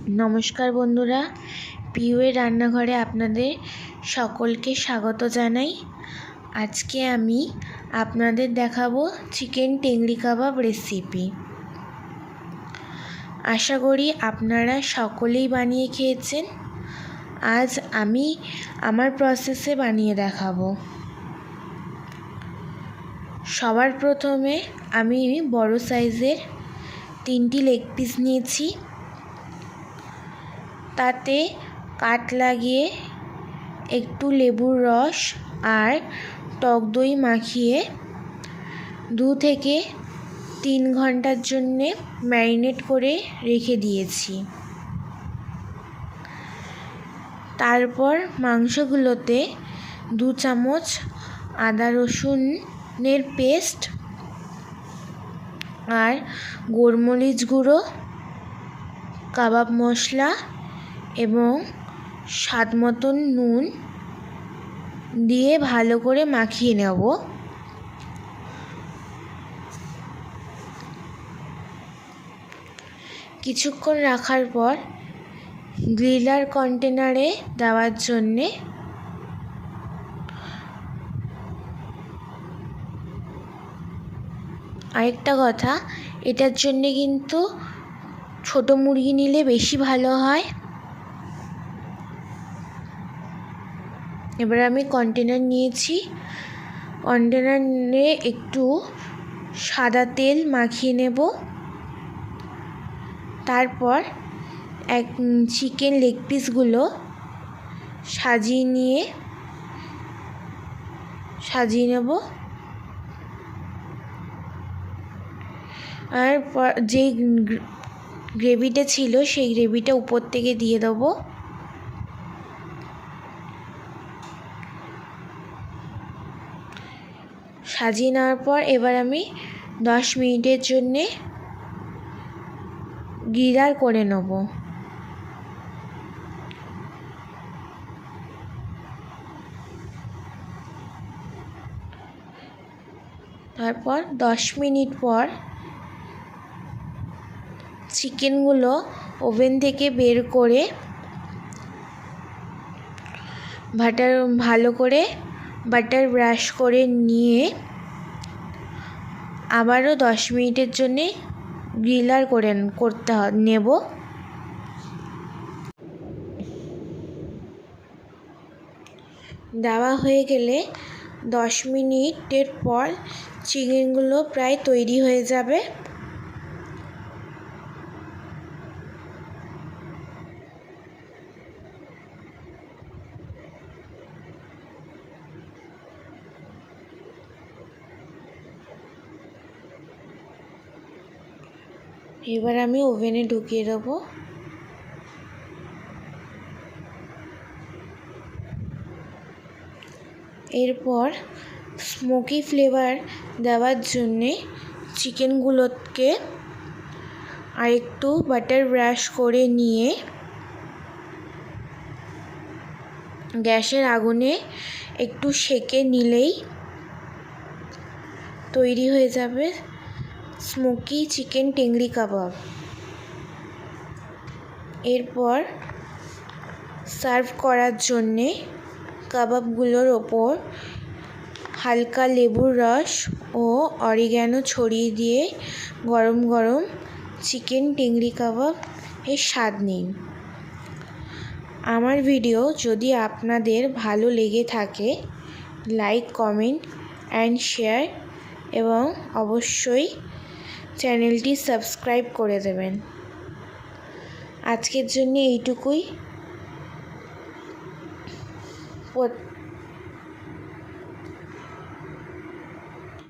নমস্কার বন্ধুরা, পিউয়ের রান্নাঘরে আপনাদের সকলকে স্বাগত জানাই। আজকে আমি আপনাদের দেখাবো চিকেন টেংরি কাবাব রেসিপি। আশা করি আপনারা সকলেই বানিয়ে খেয়েছেন। আজ আমি আমার প্রসেসে বানিয়ে দেখাবো। সবার প্রথমে আমি বড় সাইজের 3টি লেগ পিস নিয়েছি। তাতে কাট লাগিয়ে একটু লেবুর রস আর টক দই মাখিয়ে 2 থেকে 3 ঘন্টার জন্যে ম্যারিনেট করে রেখে দিয়েছি। তারপর মাংসগুলোতে 2 চামচ আদা রসুনের পেস্ট আর গোলমরিচ গুঁড়ো, কাবাব মশলা এবং স্বাদ মতন নুন দিয়ে ভালো করে মাখিয়ে নেব। কিছুক্ষণ রাখার পর গ্রিলার কন্টেনারে দেওয়ার জন্যে আরেকটা কথা, এটার জন্যে কিন্তু ছোট মুরগি নিলে বেশি ভালো হয়। এবার আমি কন্টেনার নিয়েছি। কন্টেনারে একটু সাদা তেল মাখিয়ে নেব। তারপর চিকেন লেগ পিসগুলো সাজিয়ে নেব। আর যে গ্রেভিটা ছিল সেই গ্রেভিটা উপর থেকে দিয়ে দেবো। সাজিয়ে নেওয়ার পর এবার আমি 10 মিনিটের জন্যে গ্রিলার করে নেব। তারপর 10 মিনিট পর চিকেনগুলো ওভেন থেকে বের করে ভালো করে বাটার ব্রাশ করে নিয়ে আবারও 10 মিনিটের জন্যে গ্রিলার করতে নেব। দেওয়া হয়ে গেলে 10 মিনিটের পর চিকেনগুলো প্রায় তৈরি হয়ে যাবে। এবার আমি ওভেনে ঢুকিয়ে দেবো। এরপর স্মোকি ফ্লেভার দেওয়ার জন্যে চিকেনগুলোকে আরেকটু বাটার ব্রাশ করে নিয়ে গ্যাসের আগুনে একটু সেঁকে নিলেই তৈরি হয়ে যাবে স্মোকি চিকেন টেংরি কাবাব। এরপর সার্ভ করার জন্যে কাবাবগুলোর ওপর হালকা লেবুর রস ও অরিগ্যানো ছড়িয়ে দিয়ে গরম গরম চিকেন টেংরি কাবাব এর স্বাদ নিন। আমার ভিডিও যদি আপনাদের ভালো লেগে থাকে, লাইক, কমেন্ট অ্যান্ড শেয়ার এবং অবশ্যই চ্যানেলটি সাবস্ক্রাইব করে দেবেন। আজকের জন্য এইটুকুই।